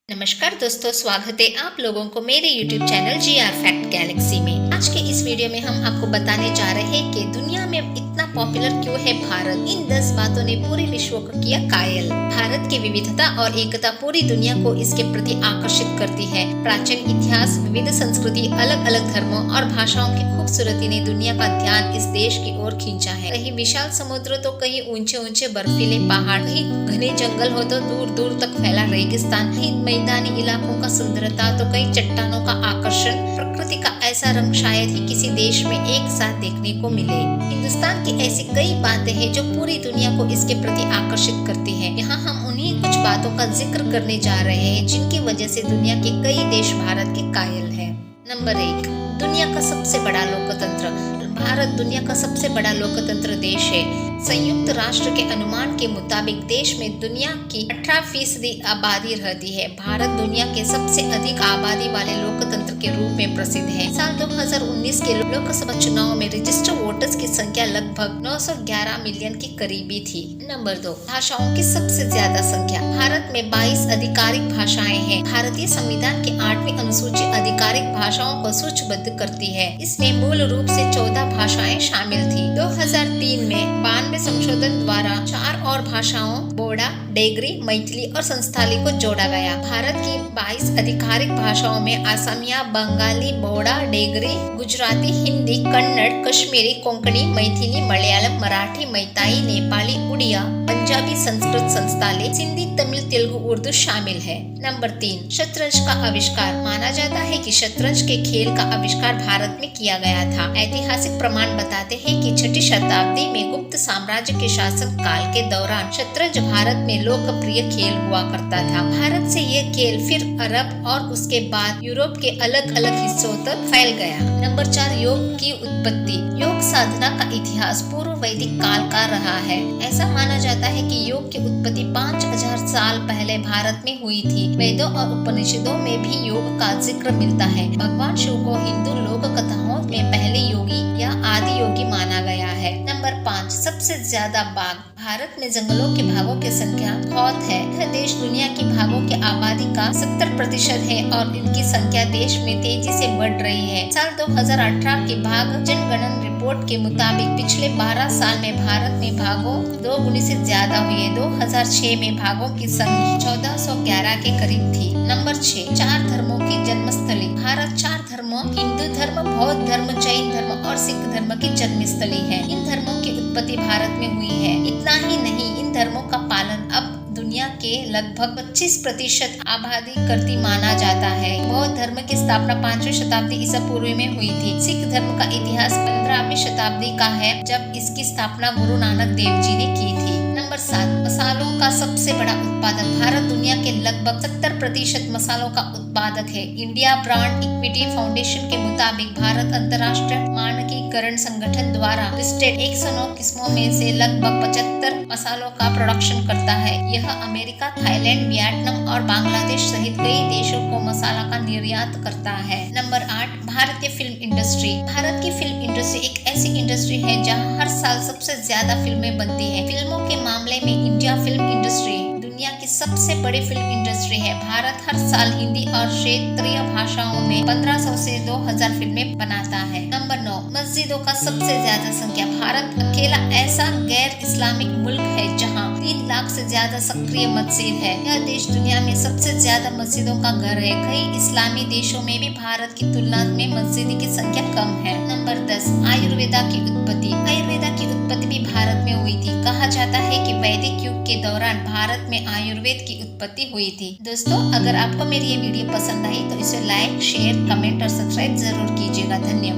नमस्कार दोस्तों, स्वागत है आप लोगों को मेरे YouTube channel GR fact Galaxy में। आज के इस वीडियो में हम आपको बताने जा रहे हैं कि दुनिया में इतना पॉपुलर क्यों है भारत। इन 10 बातों ने पूरे विश्व को किया कायल। भारत की विविधता और एकता पूरी दुनिया को इसके प्रति आकर्षित करती है। प्राचीन इतिहास, विविध संस्कृति, अलग अलग धर्मों और भाषाओं की खूबसूरती ने दुनिया का ध्यान इस देश की ओर खींचा है। कहीं विशाल समुद्र तो कहीं ऊंचे ऊंचे बर्फीले पहाड़, कहीं घने जंगल हो तो दूर दूर तक फैला रेगिस्तान, कहीं मैदानी इलाकों का सुंदरता तो कई चट्टानों का आकर्षण। प्रकृति का ऐसा रंग शायद ही किसी देश में एक साथ देखने को मिले। हिंदुस्तान की ऐसी कई बातें हैं जो पूरी दुनिया को इसके प्रति आकर्षित करती है। यहाँ हम उन्हीं कुछ बातों का जिक्र करने जा रहे हैं जिनकी वजह से दुनिया के कई देश भारत के कायल है। नंबर 1, दुनिया का सबसे बड़ा लोकतंत्र। भारत दुनिया का सबसे बड़ा लोकतंत्र देश है। संयुक्त राष्ट्र के अनुमान के मुताबिक देश में दुनिया की 18% आबादी रहती है। भारत दुनिया के सबसे अधिक आबादी वाले लोकतंत्र के रूप में प्रसिद्ध है। साल 2019 के लोकसभा चुनाव में रजिस्टर्ड वोटर्स की संख्या लगभग 911 मिलियन की करीबी थी। नंबर 2, भाषाओं की सबसे ज्यादा संख्या। भारत में 22 आधिकारिक भाषाएं हैं। भारतीय संविधान की 8वीं अनुसूची आधिकारिक भाषाओं को सूचीबद्ध करती है। इसमें मूल रूप से 14 भाषाएं शामिल थी। 2003 में 92 संशोधन द्वारा 4 और भाषाओं बोडा, डेगरी, मैथिली और संस्थाली को जोड़ा गया। भारत की 22 आधिकारिक भाषाओं में असमिया, बंगाली, बोडा, डेगरी, गुजराती, हिंदी, कन्नड़, कश्मीरी, कोंकणी, मैथिली, मलयालम, मराठी, मैताई, नेपाली, उड़िया, पंजाबी, संस्कृत, संस्थाली, सिंधी, तमिल, तेलुगु, उर्दू शामिल है। नंबर 3, शतरंज का आविष्कार। माना जाता है कि शतरंज के खेल का आविष्कार भारत में किया गया था। ऐतिहासिक प्रमाण बताते हैं कि 6वीं शताब्दी में गुप्त साम्राज्य के शासन काल के दौरान शतरंज भारत में लोकप्रिय खेल हुआ करता था। भारत से यह खेल फिर अरब और उसके बाद यूरोप के अलग अलग हिस्सों तक फैल गया। नंबर 4, योग की उत्पत्ति। योग साधना का इतिहास पूर्व वैदिक काल का रहा है। ऐसा माना जाता है कि योग की उत्पत्ति 5000 साल पहले भारत में हुई थी। वेदों और उपनिषदों में भी योग का जिक्र मिलता है। भगवान शिव को हिंदू लोक कथाओं में पहले योगी या आदि योगी माना गया है। नंबर 5, सबसे ज्यादा बाघ। भारत में जंगलों के भागों की संख्या बहुत है। यह देश दुनिया की भागों की आबादी का 70% है और इनकी संख्या देश में तेजी से बढ़ रही है। साल 2018 की बाघ जनगणना रिपोर्ट के मुताबिक पिछले 12 साल में भारत में भागों 2 गुनी से ज्यादा हुई है। 2006 में भागों की संख्या 1411 के करीब थी। नंबर 6, 4 धर्मों की जन्मस्थली। भारत 4 धर्मों, हिंदू धर्म, बौद्ध धर्म, जैन धर्म और सिख धर्म की जन्मस्थली है। इन धर्मों की उत्पत्ति भारत में हुई है। इतना ही नहीं, इन धर्मों का पालन अब दुनिया के लगभग 25% आबादी करती माना जाता है। बौद्ध धर्म की स्थापना 5वीं शताब्दी ईसा पूर्व में हुई थी। सिख धर्म का इतिहास 15वीं शताब्दी का है, जब इसकी स्थापना गुरु नानक देव जी ने की थी। नंबर 7, मसालों का सबसे बड़ा उत्पादक। भारत दुनिया के लगभग 70% मसालों का उत्पादक है। इंडिया ब्रांड इक्विटी फाउंडेशन के मुताबिक भारत अंतर्राष्ट्रीय मानकीकरण संगठन द्वारा लिस्टेड 109 किस्मों में से लगभग 75 मसालों का प्रोडक्शन करता है। यह अमेरिका, थाईलैंड, वियतनाम और बांग्लादेश सहित कई देशों को मसाला का निर्यात करता है। नंबर 8, भारतीय फिल्म इंडस्ट्री। भारत की फिल्म इंडस्ट्री एक ऐसी इंडस्ट्री है जहां हर साल सबसे ज्यादा फिल्में बनती है। फिल्मों के मामले में इंडिया फिल्म इंडस्ट्री दुनिया की सबसे बड़ी फिल्म इंडस्ट्री है। भारत हर साल हिंदी और क्षेत्रीय भाषाओं में 1500 से 2000 फिल्में बनाता है। नंबर 9, मस्जिदों का सबसे ज्यादा संख्या। भारत अकेला ऐसा गैर इस्लामिक मुल्क है जहां 3 लाख से ज्यादा सक्रिय मस्जिद है। यह देश दुनिया में सबसे ज्यादा मस्जिदों का घर है। कई इस्लामी देशों में भी भारत की तुलना में मस्जिद की संख्या कम है। नंबर 10, आयुर्वेदा की उत्पत्ति। आयुर्वेदा की उत्पत्ति भी भारत में हुई थी। कहा जाता है कि वैदिक युग के दौरान भारत में आयुर्वेद की उत्पत्ति हुई थी। दोस्तों, अगर आपको मेरी ये वीडियो पसंद आई तो इसे लाइक, शेयर, कमेंट और सब्सक्राइब जरूर कीजिएगा। धन्यवाद।